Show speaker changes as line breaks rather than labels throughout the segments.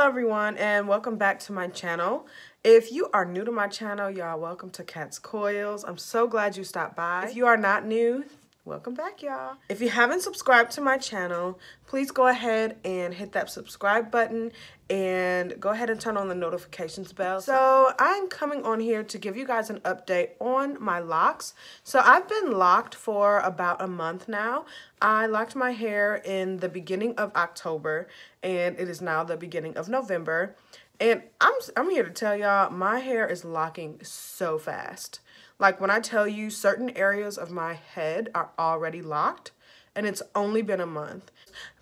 Hello everyone and welcome back to my channel. If you are new to my channel, y'all, welcome to Cat's Coils. I'm so glad you stopped by. If you are not new, welcome back, y'all. If you haven't subscribed to my channel, please go ahead and hit that subscribe button and go ahead and turn on the notifications bell. So I'm coming on here to give you guys an update on my locks. So I've been locked for about a month now. I locked my hair in the beginning of October and it is now the beginning of November. And I'm here to tell y'all, my hair is locking so fast. Like when I tell you certain areas of my head are already locked and it's only been a month.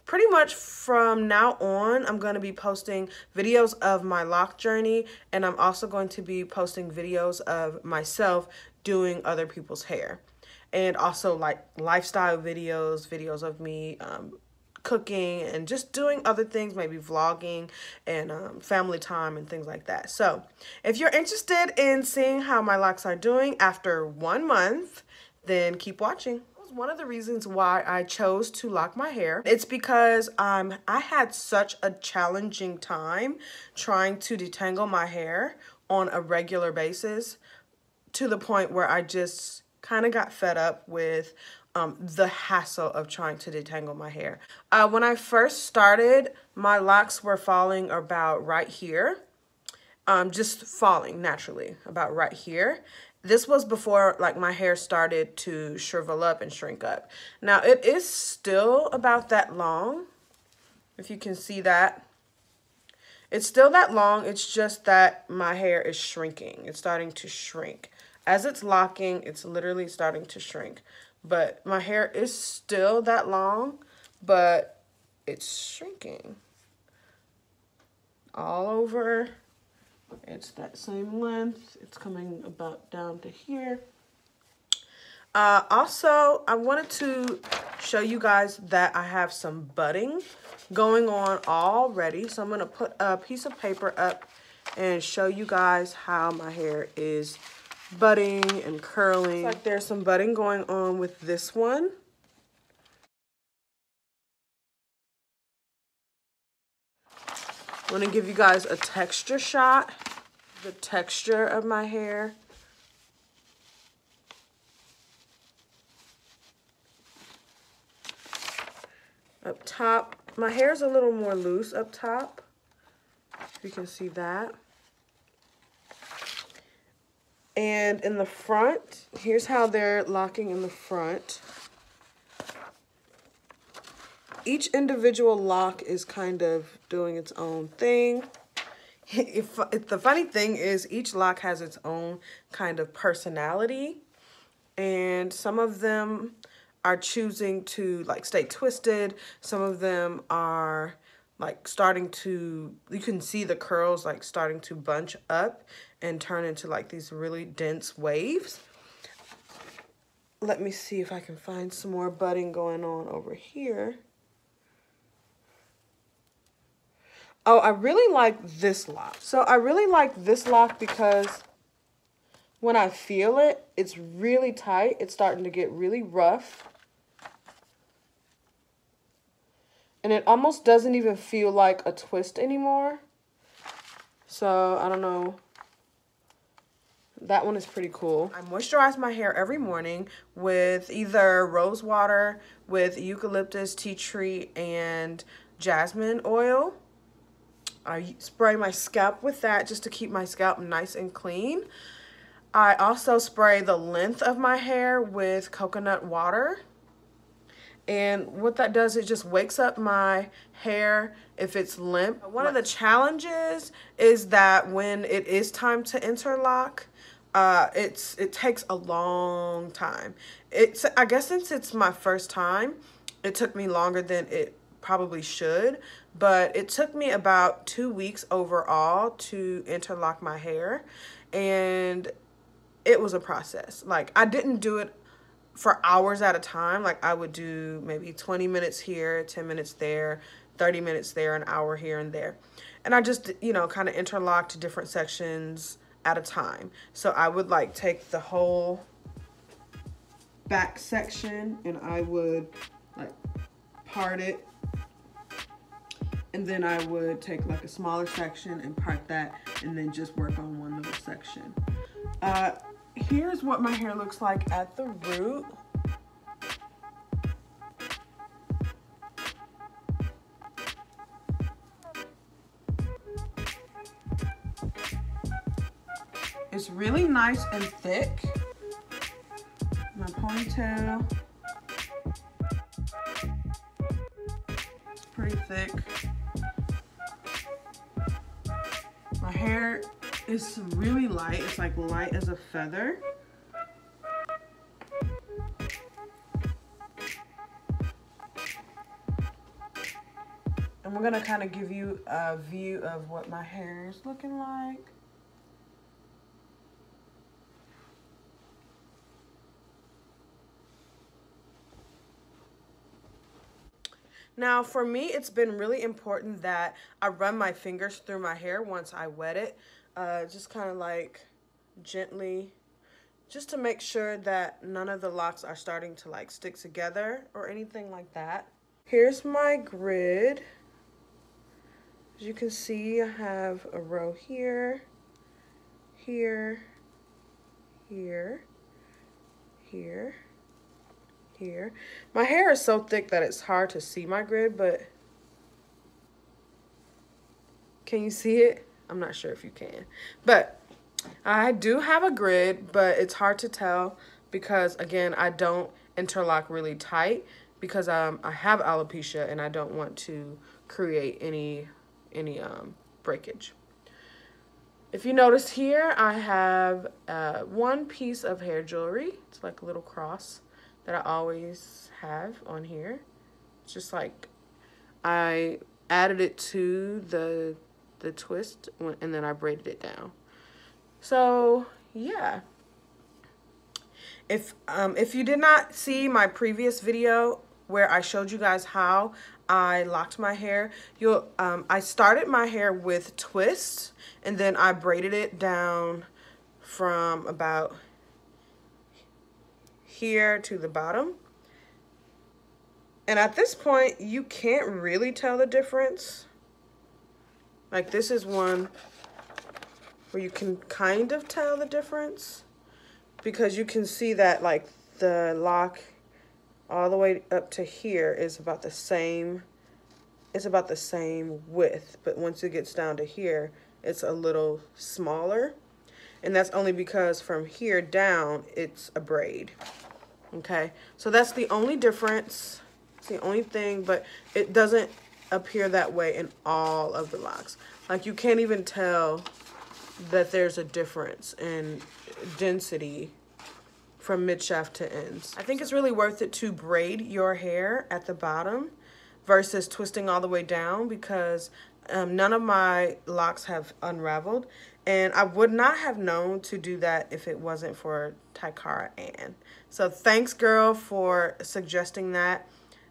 Pretty much from now on, I'm going to be posting videos of my lock journey, and I'm also going to be posting videos of myself doing other people's hair. And also like lifestyle videos, videos of me cooking and just doing other things, maybe vlogging and family time and things like that. So if you're interested in seeing how my locks are doing after 1 month, then keep watching. One of the reasons why I chose to lock my hair, it's because I had such a challenging time trying to detangle my hair on a regular basis, to the point where I just kind of got fed up with the hassle of trying to detangle my hair. When I first started, my locks were falling about right here, just falling naturally about right here. This was before like my hair started to shrivel up and shrink up. Now it is still about that long, if you can see that. It's still that long, it's just that my hair is shrinking. It's starting to shrink. As it's locking, it's literally starting to shrink. But my hair is still that long, but it's shrinking. All over. It's that same length. It's coming about down to here. Also, I wanted to show you guys that I have some budding going on already. So I'm going to put a piece of paper up and show you guys how my hair is budding and curling. Looks like there's some budding going on with this one. I want to give you guys a texture shot, the texture of my hair. Up top, my hair is a little more loose up top. You can see that. And in the front, here's how they're locking in the front. Each individual lock is kind of doing its own thing. The funny thing is each lock has its own kind of personality, and some of them are choosing to like stay twisted. Some of them are like starting to, you can see the curls like starting to bunch up and turn into like these really dense waves. Let me see if I can find some more budding going on over here. Oh, I really like this lock. So I really like this lock because when I feel it, it's really tight. It's starting to get really rough. And it almost doesn't even feel like a twist anymore. So I don't know. That one is pretty cool. I moisturize my hair every morning with either rose water with eucalyptus, tea tree, and jasmine oil. I spray my scalp with that just to keep my scalp nice and clean. I also spray the length of my hair with coconut water. And what that does, it just wakes up my hair if it's limp. One of the challenges is that when it is time to interlock, it takes a long time. I guess since it's my first time, it took me longer than it probably should, but it took me about 2 weeks overall to interlock my hair, and it was a process. Like I didn't do it for hours at a time. Like I would do maybe 20 minutes here, 10 minutes there, 30 minutes there, an hour here and there. And I just, you know, kind of interlocked different sections at a time. So I would like take the whole back section and I would like part it And then I would take like a smaller section and part that and then just work on one little section. Here's what my hair looks like at the root. It's really nice and thick. My ponytail. It's pretty thick. My hair is really light. It's like light as a feather. And we're gonna kind of give you a view of what my hair is looking like. Now, for me, it's been really important that I run my fingers through my hair once I wet it. Just kind of like gently, just to make sure that none of the locks are starting to like stick together or anything like that. Here's my grid. As you can see, I have a row here, here, here, here. Here. My hair is so thick that it's hard to see my grid, but can you see it? I'm not sure if you can, but I do have a grid, but it's hard to tell because again, I don't interlock really tight because I have alopecia and I don't want to create any breakage. If you notice here, I have one piece of hair jewelry. It's like a little cross that I always have on here. It's just like I added it to the twist and then I braided it down. So yeah, if you did not see my previous video where I showed you guys how I locked my hair, I started my hair with twists and then I braided it down from about here to the bottom. And at this point, you can't really tell the difference. Like this is one where you can kind of tell the difference because you can see that like the lock all the way up to here is about the same. It's about the same width, but once it gets down to here, it's a little smaller. And that's only because from here down, it's a braid. Okay, so that's the only difference. It's the only thing, but it doesn't appear that way in all of the locks. Like you can't even tell that there's a difference in density from mid shaft to ends. I think it's really worth it to braid your hair at the bottom versus twisting all the way down because none of my locks have unraveled. And I would not have known to do that if it wasn't for Tykara Ann. So thanks, girl, for suggesting that.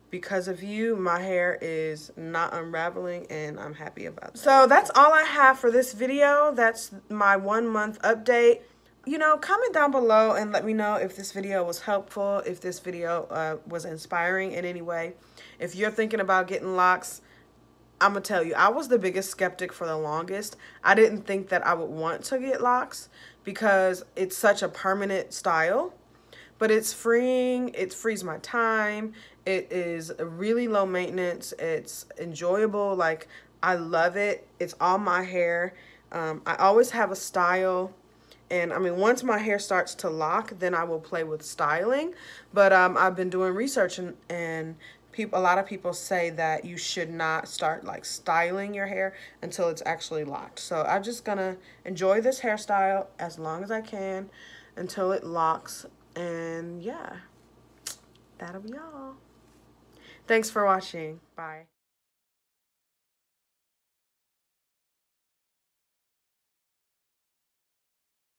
Because of you, my hair is not unraveling and I'm happy about that. So that's all I have for this video. That's my 1 month update. You know, comment down below and let me know if this video was helpful, if this video was inspiring in any way. If you're thinking about getting locks, I'm gonna tell you, I was the biggest skeptic for the longest. I didn't think that I would want to get locks because it's such a permanent style, but it's freeing. It frees my time. It is really low maintenance. It's enjoyable. Like, I love it. It's all my hair. I always have a style. And I mean, once my hair starts to lock, then I will play with styling. But I've been doing research and a lot of people say that you should not start like styling your hair until it's actually locked. So I'm just gonna enjoy this hairstyle as long as I can until it locks. And yeah, that'll be all. Thanks for watching. Bye.